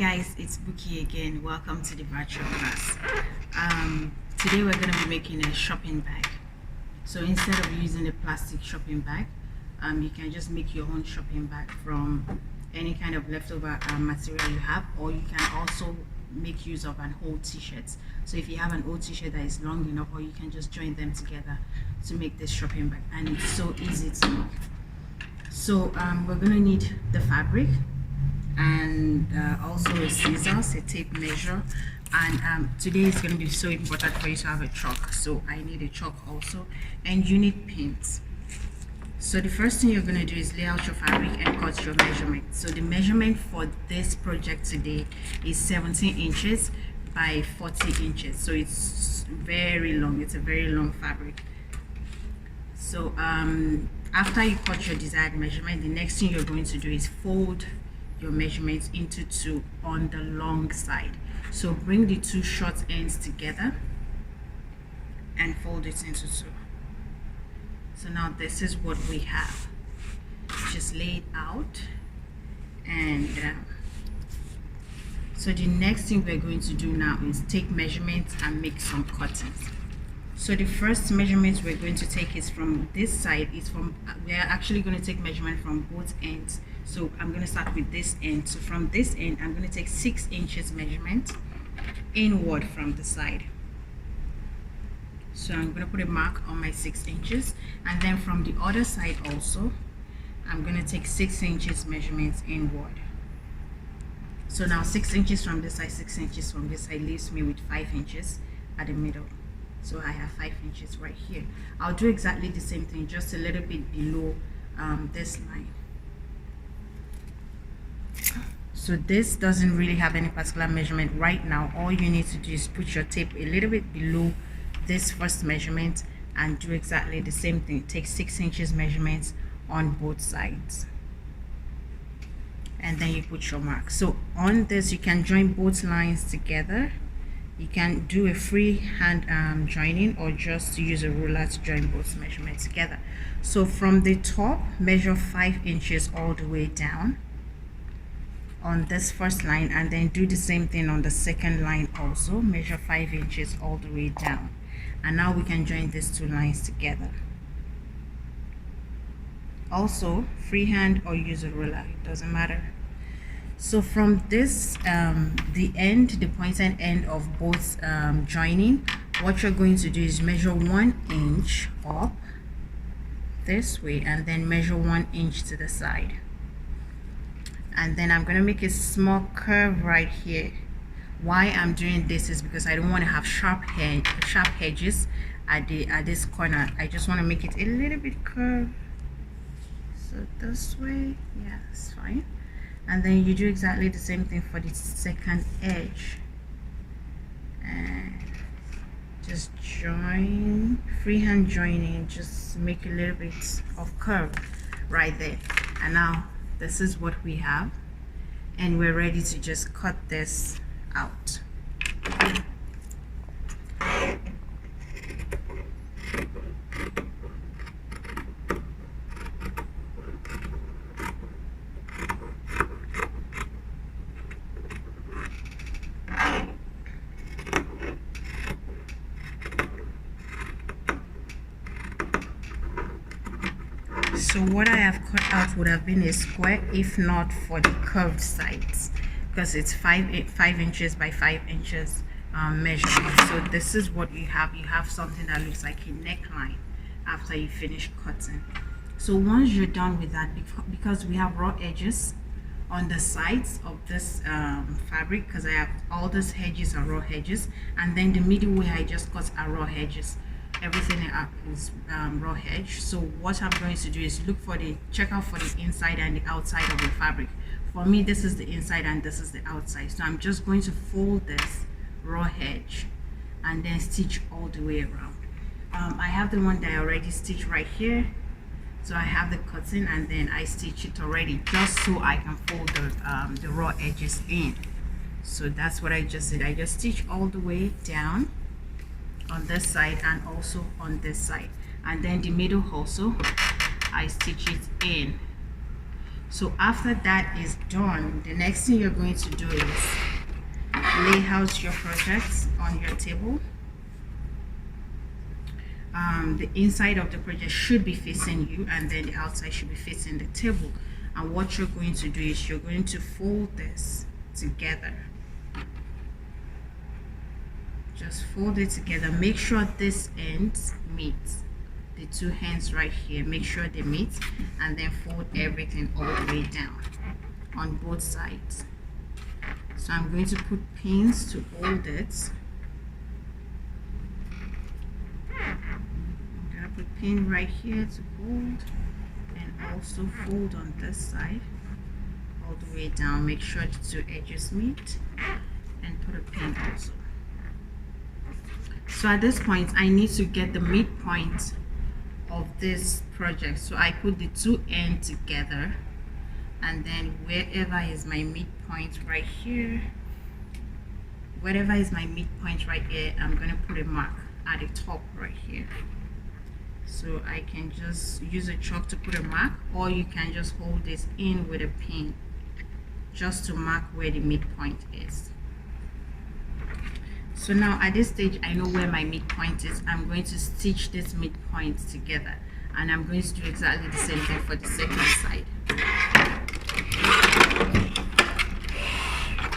guys, it's Buki again. Welcome to the virtual class. Today we're going to be making a shopping bag. So instead of using a plastic shopping bag, you can just make your own shopping bag from any kind of leftover material you have, or you can also make use of an old t-shirt. So if you have an old t-shirt that is long enough, or you can just join them together to make this shopping bag, and it's so easy to make. So we're going to need the fabric, and also a scissors, a tape measure, and today is going to be so important for you to have a chalk, so I need a chalk also, and you need pins. So the first thing you're going to do is lay out your fabric and cut your measurement. So the measurement for this project today is 17 inches by 40 inches, so it's very long. It's a very long fabric. So after you cut your desired measurement, the next thing you're going to do is fold your measurements into two on the long side. So bring the two short ends together and fold it into two. So now this is what we have. Just lay it out, and so the next thing we're going to do now is take measurements and make some cuttings. So the first measurement we're going to take is from this side. We're actually going to take measurement from both ends. So I'm going to start with this end. So from this end, I'm going to take 6 inches measurement inward from the side. So I'm going to put a mark on my 6 inches, and then from the other side also, I'm going to take 6 inches measurements inward. So now 6 inches from this side, 6 inches from this side leaves me with 5 inches at the middle. So I have 5 inches right here. I'll do exactly the same thing, just a little bit below this line. So this doesn't really have any particular measurement right now. All you need to do is put your tape a little bit below this first measurement and do exactly the same thing. Take 6 inches measurements on both sides, and then you put your mark. So on this, you can join both lines together. You can do a free hand joining, or just use a ruler to join both measurements together. So from the top, measure 5 inches all the way down on this first line, and then do the same thing on the second line also. Measure 5 inches all the way down, and now we can join these two lines together. Also freehand or use a ruler, it doesn't matter. So from this the pointed end of both joining, what you're going to do is measure 1 inch up this way, and then measure 1 inch to the side. And then I'm going to make a small curve right here. Why I'm doing this is because I don't want to have sharp edges at this corner. I just want to make it a little bit curved. So this way, yeah, it's fine. And then you do exactly the same thing for the second edge, and just join, freehand joining, just make a little bit of curve right there. And now this is what we have, and we're ready to just cut this out. So what I have cut out would have been a square if not for the curved sides, because it's 5 inches by 5 inches measurement. So this is what you have. You have something that looks like a neckline after you finish cutting. So once you're done with that, because we have raw edges on the sides of this fabric, because I have all these edges are raw edges, and then the middle way I just cut are raw edges. Everything is raw edge. So what I'm going to do is check out for the inside and the outside of the fabric. For me, this is the inside and this is the outside. So I'm just going to fold this raw edge and then stitch all the way around. I have the one that I already stitched right here. So I have the cutting, and then I stitch it already just so I can fold the raw edges in. So that's what I just did. I just stitch all the way down on this side and also on this side, and then the middle also I stitch it in. So after that is done, the next thing you're going to do is lay out your projects on your table. The inside of the project should be facing you, and then the outside should be facing the table. And what you're going to do is you're going to fold this together. Just fold it together. Make sure this ends meet. The two ends right here, make sure they meet, and then fold everything all the way down on both sides. So I'm going to put pins to hold it. I'm going to put pin right here to hold, and also fold on this side all the way down. Make sure the two edges meet, and put a pin also. So at this point I need to get the midpoint of this project, so I put the two ends together, and then wherever is my midpoint right here, whatever is my midpoint right here, I'm going to put a mark at the top right here. So I can just use a chalk to put a mark, or you can just hold this in with a pin just to mark where the midpoint is. So now at this stage I know where my midpoint is. I'm going to stitch this midpoint together, and I'm going to do exactly the same thing for the second side.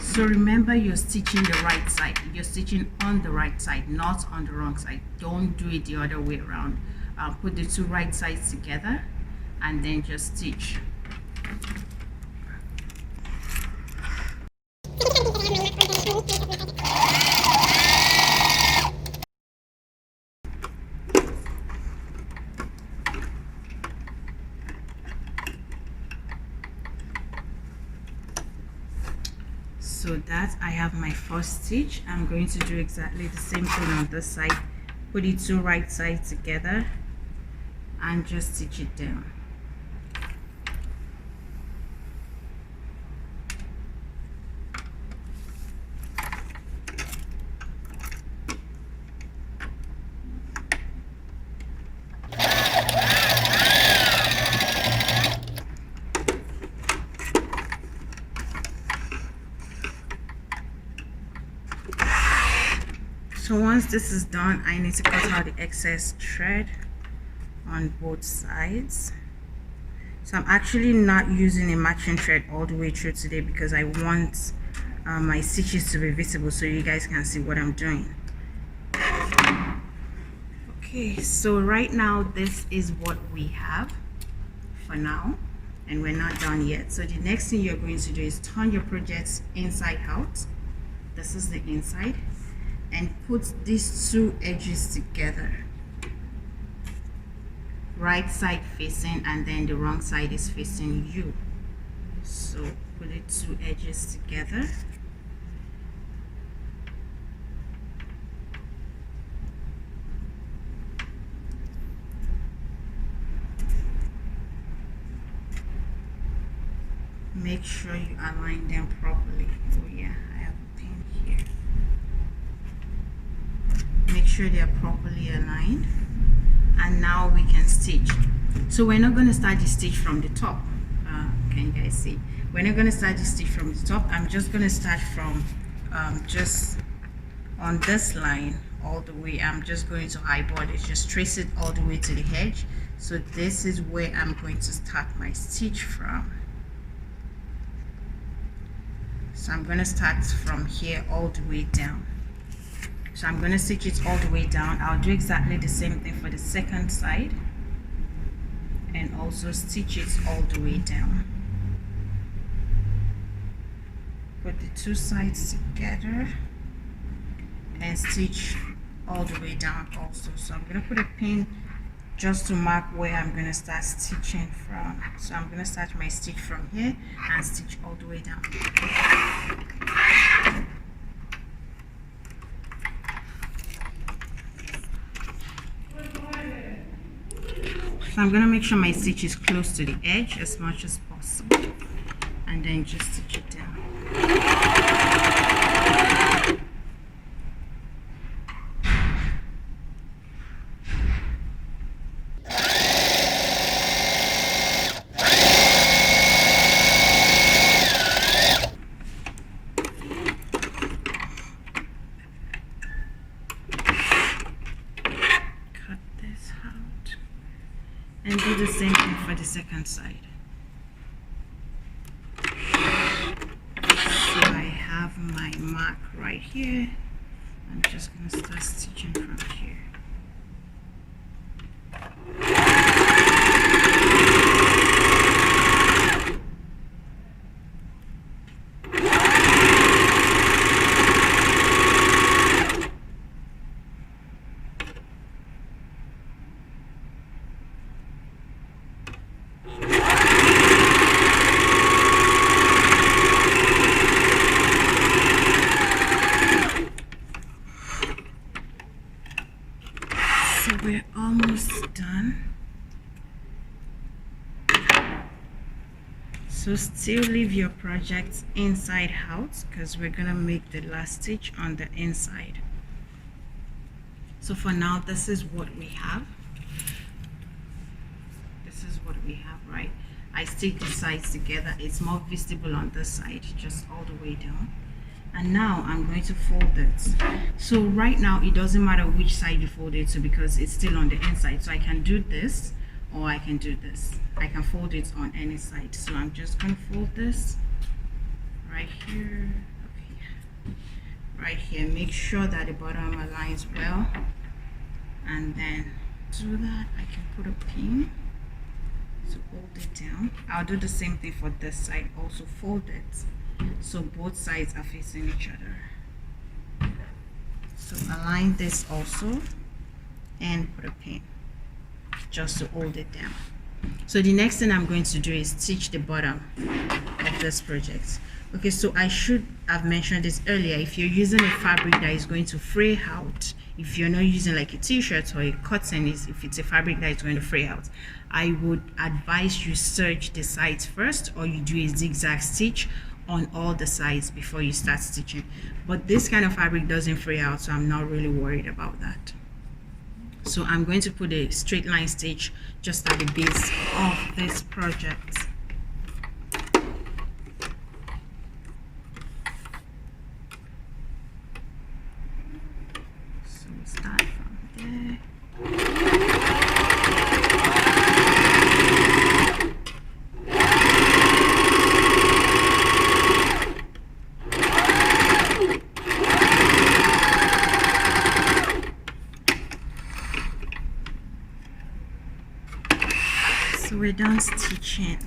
So remember, you're stitching the right side. You're stitching on the right side, not on the wrong side. Don't do it the other way around. Put the two right sides together and then just stitch. So that I have my first stitch. I'm going to do exactly the same thing on this side. Put the two right sides together and just stitch it down. So once this is done, I need to cut out the excess thread on both sides. So I'm actually not using a matching thread all the way through today because I want my stitches to be visible so you guys can see what I'm doing. Okay, so right now this is what we have for now, and we're not done yet. So the next thing you're going to do is turn your projects inside out. This is the inside, and put these two edges together, right side facing, and then the wrong side is facing you. So put the two edges together. Make sure you align them properly. Oh yeah, I have a pin here. Make sure they are properly aligned, and now we can stitch. So we're not going to start the stitch from the top. Can you guys see? We're not going to start the stitch from the top. I'm just going to start from just on this line all the way. I'm just going to eyeball it, just trace it all the way to the edge. So this is where I'm going to start my stitch from. So I'm going to start from here all the way down. So I'm going to stitch it all the way down. I'll do exactly the same thing for the second side, and also stitch it all the way down. Put the two sides together and stitch all the way down also. So I'm going to put a pin just to mark where I'm going to start stitching from. So I'm going to start my stitch from here and stitch all the way down. So I'm going to make sure my stitch is close to the edge as much as possible, and then just stitch it down. and do the same thing for the second side. So I have my mark right here. I'm just going to start stitching from here. So we're almost done. So still leave your projects inside out because we're gonna make the last stitch on the inside. So for now, this is what we have. This is what we have, right? I stick the sides together. It's more visible on this side, just all the way down. And now I'm going to fold it. So right now it doesn't matter which side you fold it to because it's still on the inside. So I can do this or I can do this. I can fold it on any side. So I'm just going to fold this right here, right here. Make sure that the bottom aligns well, and then do that. I can put a pin to hold it down. I'll do the same thing for this side. Also fold it so both sides are facing each other. So align this also and put a pin just to hold it down. So the next thing I'm going to do is stitch the bottom of this project. Okay, so I should have mentioned this earlier. If you're using a fabric that is going to fray out, if you're not using like a t-shirt or a cotton, if it's a fabric that is going to fray out, I would advise you serge the sides first, or you do a zigzag stitch on all the sides before you start stitching. But this kind of fabric doesn't fray out, so I'm not really worried about that. So I'm going to put a straight line stitch just at the base of this project. So we start from there. So we're done stitching.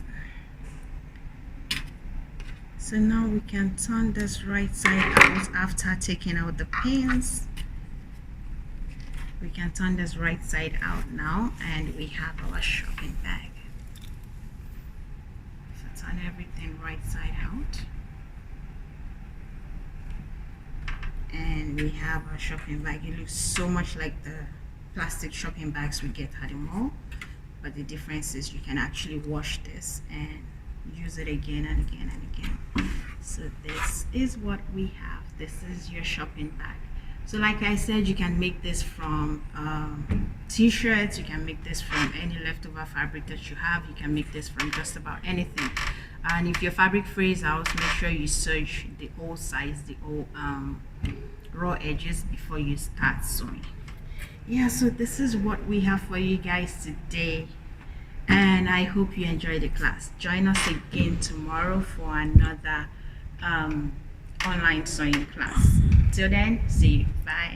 So now we can turn this right side out after taking out the pins. We can turn this right side out now, and we have our shopping bag. So turn everything right side out, and we have our shopping bag. It looks so much like the plastic shopping bags we get at the mall, but the difference is you can actually wash this and use it again and again and again. So this is what we have. This is your shopping bag. So like I said, you can make this from t-shirts, you can make this from any leftover fabric that you have, you can make this from just about anything. And if your fabric frays out, make sure you serge the old sides, the old raw edges before you start sewing. Yeah, so this is what we have for you guys today, and I hope you enjoy the class. Join us again tomorrow for another online sewing class. Till then, see you. Bye.